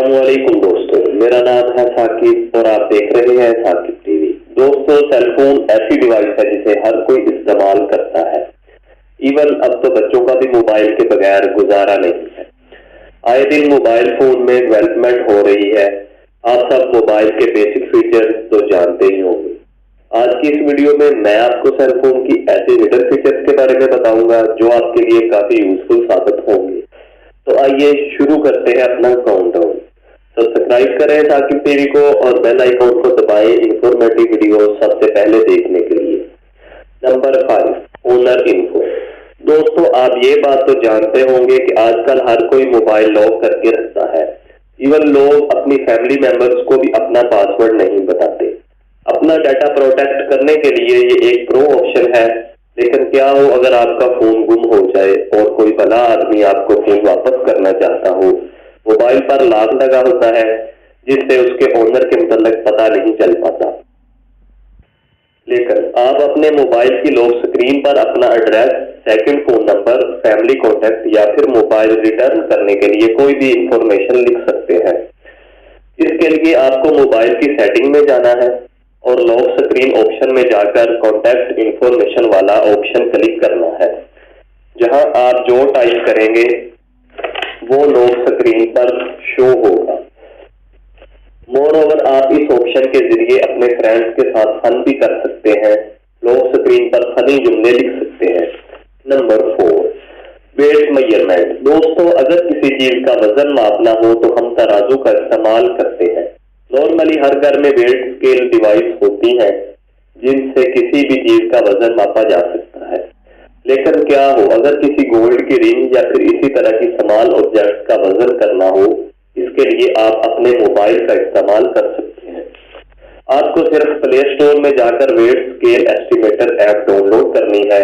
अस्सलामुअलैकुम दोस्तों, मेरा नाम है साकिब और आप देख रहे हैं साकिब टीवी। दोस्तों, सेलफोन ऐसी डिवाइस है जिसे हर कोई इस्तेमाल करता है। इवन अब तो बच्चों का भी मोबाइल के बगैर गुजारा नहीं है। आए दिन मोबाइल फोन में डेवलपमेंट हो रही है। आप सब मोबाइल के बेसिक फीचर्स तो जानते ही होंगे। आज की इस वीडियो में मैं आपको सेलफोन की ऐसे हिडन फीचर्स के बारे में बताऊंगा जो आपके लिए काफी यूजफुल साबित होंगे। तो आइए शुरू करते हैं अपना काउंटडाउन। सब्सक्राइब करें साकिब टीवी को और बेल आइकॉन को दबाएं इंफॉर्मेटिव वीडियो सबसे पहले देखने के लिए। Number 5, owner info. दोस्तों, आप ये बात तो जानते होंगे कि आजकल हर कोई मोबाइल लॉक करके रखता है। इवन लोग अपनी फैमिली मेंबर्स को भी अपना पासवर्ड नहीं बताते। अपना डाटा प्रोटेक्ट करने के लिए ये एक प्रो ऑप्शन है। लेकिन क्या हो अगर आपका फोन गुम हो जाए और कोई भला आदमी आपको फोन वापस करना चाहता हो। मोबाइल पर लॉक लगा होता है जिससे उसके ओनर के मतलब पता नहीं चल पाता। लेकिन आप अपने मोबाइल की लॉक स्क्रीन पर अपना address, second phone number, family contact या फिर मोबाइल रिटर्न करने के लिए कोई भी इंफॉर्मेशन लिख सकते हैं। इसके लिए आपको मोबाइल की सेटिंग में जाना है और लॉक स्क्रीन ऑप्शन में जाकर कॉन्टैक्ट इंफॉर्मेशन वाला ऑप्शन क्लिक करना है। जहां आप जो टाइप करेंगे वो लॉक स्क्रीन पर शो होगा। मोर ओवर आप इस ऑप्शन के जरिए अपने फ्रेंड्स के साथ फन भी कर सकते हैं। लॉक स्क्रीन पर फनी जुमले लिख सकते हैं। Number 4, weight measurement. दोस्तों, अगर किसी चीज का वजन मापना हो तो हम तराजू का इस्तेमाल करते हैं। नॉर्मली हर घर में वेट स्केल डिवाइस होती है जिनसे किसी भी चीज का वजन मापा जा सकता है। लेकिन क्या हो अगर किसी गोल्ड की रिंग या फिर इसी तरह की स्मॉल ऑब्जेक्ट का वजन करना हो। इसके लिए आप अपने मोबाइल का इस्तेमाल कर सकते हैं। आपको सिर्फ प्ले स्टोर में जाकर weight scale estimator app download करनी है।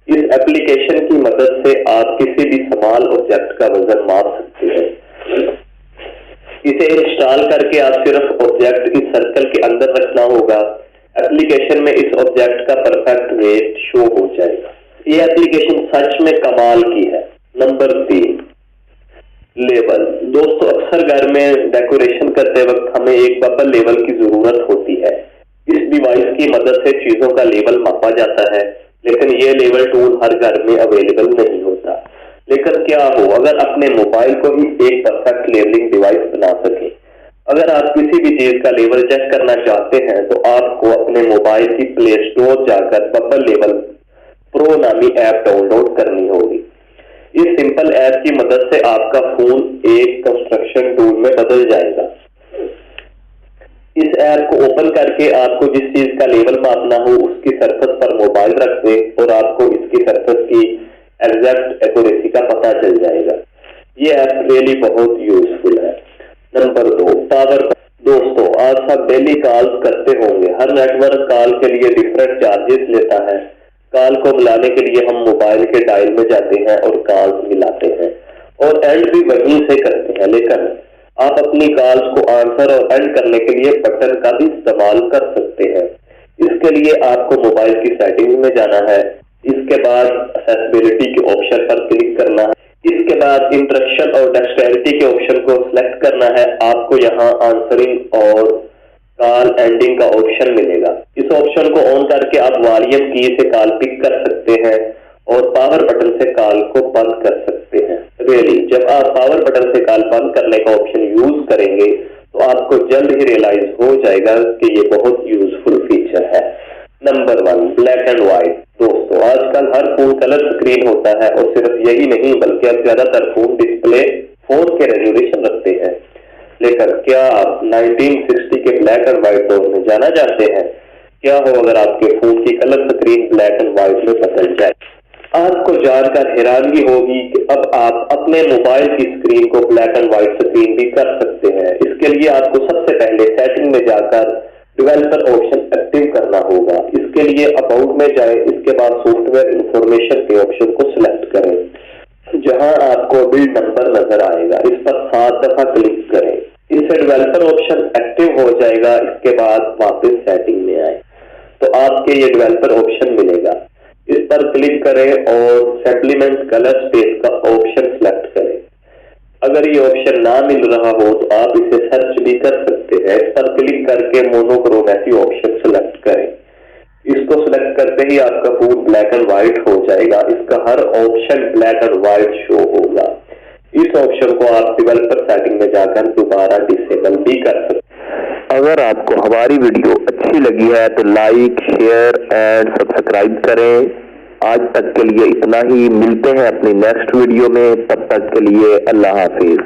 इस एप्लीकेशन की मदद से आप किसी भी स्मॉल ऑब्जेक्ट का वजन माप सकते हैं। इसे इंस्टॉल करके आप सिर्फ ऑब्जेक्ट इस सर्कल के अंदर रखना होगा। एप्लीकेशन में इस ऑब्जेक्ट का परफेक्ट वेट शो हो जाएगा। ये एप्लीकेशन सच में कमाल की है। Number 3, level. दोस्तों, अक्सर घर में डेकोरेशन करते वक्त हमें एक बबल लेवल की जरूरत होती है। इस डिवाइस की मदद से चीजों का लेवल मापा जाता है, लेकिन ये लेवल टूल हर घर में अवेलेबल नहीं होता। लेकिन क्या हो अगर अपने मोबाइल को ही एक परफेक्ट लेवलिंग डिवाइस बना सके। अगर आप किसी भी चीज का लेवल चेक करना चाहते हैं तो आपको अपने मोबाइल की प्ले स्टोर जाकर बबल लेवल प्रो नामी ऐप डाउनलोड करनी होगी। इस सिंपल ऐप की मदद से आपका फोन एक कंस्ट्रक्शन टूल में बदल जाएगा। इस ऐप को ओपन करके आपको जिस चीज का लेवल मापना हो उसकी सरफेस पर मोबाइल रख दें और आपको इसकी सरफेस की एग्जैक्ट एक्यूरेसी का पता चल जाएगा। ये ऐप रियली बहुत यूजफुल है। Number 2, power. दोस्तों, आज सब डेली कॉल करते होंगे। हर नेटवर्क कॉल के लिए डिफरेंट चार्जेस लेता है। कॉल को बुलाने के लिए हम मोबाइल के डायल में जाते हैं और कॉल मिलाते हैं और एंड भी वहीं से करते हैं। लेकिन आप अपनी कॉल्स को आंसर और एंड करने के लिए बटन का भी इस्तेमाल कर सकते हैं। इसके लिए आपको मोबाइल की सेटिंग में जाना है। इसके बाद एक्सेसिबिलिटी के ऑप्शन पर क्लिक करना है। इसके बाद इंटरेक्शन और डेक्सटेरिटी के ऑप्शन को सिलेक्ट करना है। आपको यहाँ आंसरिंग और कॉल एंडिंग का ऑप्शन मिलेगा। इस ऑप्शन को ऑन करके आप वॉल्यूम की से कॉल पिक कर सकते हैं और पावर बटन से कॉल को बंद कर सकते हैं। रियली जब आप पावर बटन से कॉल बंद करने का ऑप्शन यूज करेंगे तो आपको जल्द ही रियलाइज हो जाएगा कि ये बहुत यूजफुल फीचर है। Number 1, black and white. दोस्तों, आजकल हर फोन कलर स्क्रीन होता है और सिर्फ यही नहीं बल्कि अब ज्यादातर फोन डिस्प्ले 4K रेजोल्यूशन रखते हैं। लेकिन क्या आप 1960 के ब्लैक एंड व्हाइट दौर में जाना चाहते हैं? क्या हो अगर आपके फोन की colour screen black and white में बदल जाए? आपको जानकर हैरानगी होगी कि अब आप अपने मोबाइल की स्क्रीन को ब्लैक एंड व्हाइट स्क्रीन भी कर सकते हैं। इसके लिए आपको सबसे पहले सेटिंग में जाकर डेवलपर ऑप्शन एक्टिव करना होगा। इसके लिए अबाउट में जाएं। इसके बाद सॉफ्टवेयर इंफॉर्मेशन के ऑप्शन को सिलेक्ट करें। जहां आपको बिल्ड नंबर नजर आएगा, इस पर 7 दफा क्लिक करें। इससे डेवलपर ऑप्शन एक्टिव हो जाएगा। इसके बाद वापस सेटिंग में आए तो आपके ये डेवलपर ऑप्शन मिलेगा। इस पर क्लिक करें और सप्लीमेंट कलर स्पेस का ऑप्शन सिलेक्ट करें। अगर ये ऑप्शन ना मिल रहा हो तो आप इसे सर्च भी कर सकते हैं। इस पर क्लिक करके मोनोक्रोमेसी ऑप्शन सेलेक्ट करें। इसको सेलेक्ट करते ही आपका फूड ब्लैक एंड व्हाइट हो जाएगा। इसका हर option black and white show होगा। इस ऑप्शन को आप डेवलपर सेटिंग में जाकर दोबारा डिसेबल भी कर सकते हैं। अगर आपको हमारी वीडियो अच्छी लगी है तो लाइक, शेयर एंड सब्सक्राइब करें। आज तक के लिए इतना ही, मिलते हैं अपनी नेक्स्ट वीडियो में, तब तक के लिए अल्लाह हाफिज।